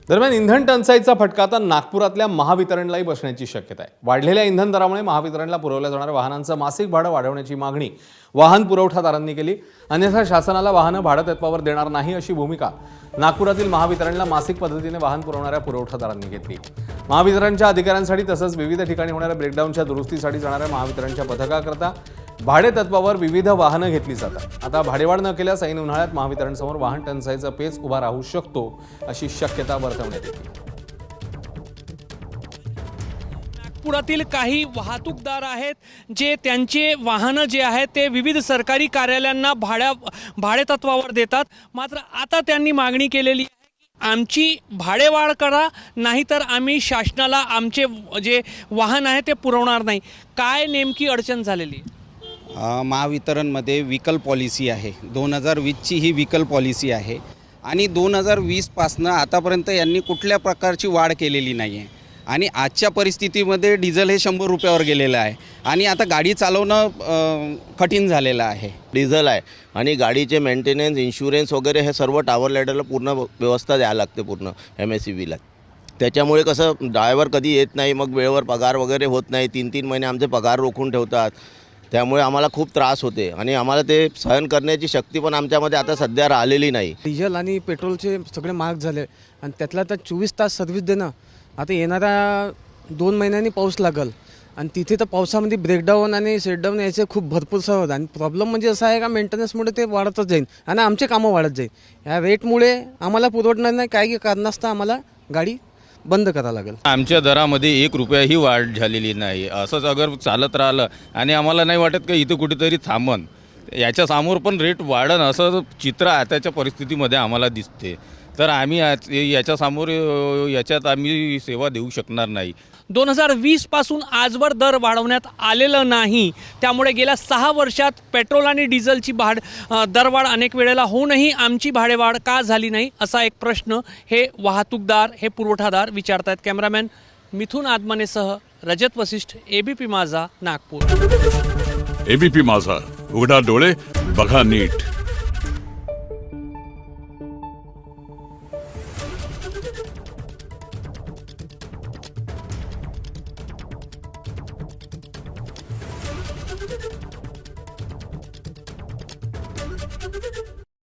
दरम्यान इंधन टंचाईचा फटका आता नागपुरातल्या महावितरणलाही बसण्याची शक्यता आहे। वाढलेल्या इंधन दरामुळे महावितरणला पुरवल्या जाणाऱ्या वाहनांचं मासिक भाडं वाढवण्याची मागणी वाहन पुरवठादारांनी केली। अन्यथा शासनाला वाहनं भाडेतत्त्वावर देणार नाही अशी भूमिका नागपुरातील महावितरणला मासिक पद्धतीने वाहन पुरवणाऱ्या पुरवठादारांनी घेतली। महावितरणच्या अधिकाऱ्यांसाठी तसंच विविध ठिकाणी होणाऱ्या ब्रेकडाऊनच्या दुरुस्तीसाठी जाणाऱ्या महावितरणच्या पथकाकरता भाडेतत्त्वावर विविध वाहनं घेतली जातात। आता भाडेवाढ न केल्यास ऐन उन्हाळ्यात महावितरणसमोर वाहन टंचाईचा पेच उभा राहू शकतो अशी शक्यता वर्तवण्यात येते। नागपुरातील काही वाहतूकदार आहेत जे त्यांचे वाहनं जे आहेत ते विविध सरकारी कार्यालयांना भाडेतत्त्वावर देतात। मात्र आता त्यांनी मागणी केलेली आहे की आमची भाडेवाढ करा, नाहीतर आम्ही शासनाला आमचे जे वाहन आहे ते पुरवणार नाही। काय नेमकी अडचण झालेली? महावितरणमध्ये व्हीकल पॉलिसी आहे, 2020ची ही व्हीकल पॉलिसी आहे आणि 2020पासनं आतापर्यंत यांनी कुठल्या प्रकारची वाढ केलेली नाही आहे आणि आजच्या परिस्थितीमध्ये डिझेल हे 100 रुपयावर गेलेलं आहे आणि आता गाडी चालवणं कठीण झालेलं आहे। डिझेल आहे आणि गाडीचे मेंटेनन्स, इन्शुरन्स वगैरे हे सर्व टॉवर लाईडरला पूर्ण व्यवस्था द्यायला लागते पूर्ण MSEBला। त्याच्यामुळे कसं ड्रायव्हर कधी येत नाही, मग वेळेवर पगार वगैरे होत नाही, 3-3 महिने आमचे पगार रोखून ठेवतात। त्यामुळे आम्हाला खूप त्रास होते आणि आम्हाला ते सहन करण्याची शक्ती पण आमच्यामध्ये आता सध्या राहिलेली नाही। डिझेल आणि पेट्रोलचे सगळे महाग झाले आणि त्यातला तर 24 तास सर्व्हिस देणं, आता येणाऱ्या 2 महिन्यांनी पाऊस लागल आणि तिथे तर पावसामध्ये ब्रेकडाऊन आणि सेटडाऊन यायचे खूप भरपूर सहज आणि प्रॉब्लेम म्हणजे असा आहे का मेंटेनन्समुळे ते वाढतच जाईल आणि आमचे कामं वाढत जाईल। या रेटमुळे आम्हाला पुरवठणार नाही, काही कारणास्तव आम्हाला गाडी बंद करावं लागेल। आमच्या दरामध्ये 1 रुपयाही वाढ झालेली नाही। असंच अगर चालत राहिलं आणि आम्हाला नाही वाटत का इथं कुठेतरी थांबन, याच्या समोर पण रेट वाढन असं चित्र आताच्या परिस्थितीमध्ये आम्हाला दिसते। तर आम्ही याच्यासमोर याच्यात आम्ही सेवा देऊ शकणार नाही। 2020 पासून आजवर दर वाढवण्यात आलेलं नाही, त्यामुळे गेल्या 6 वर्षात पेट्रोल आणि डिझेलची दरवाढ अनेक वेळेला होऊनही आमची भाडेवाढ का झाली नाही असा एक प्रश्न हे वाहतूकदार, हे पुरवठादार विचारतात। कॅमेरामॅन मिथुन आदमानेसह रजत वशिष्ठ, ABP माझा, नागपूर। ABP माझा, उघडा डोळे बघा नीट।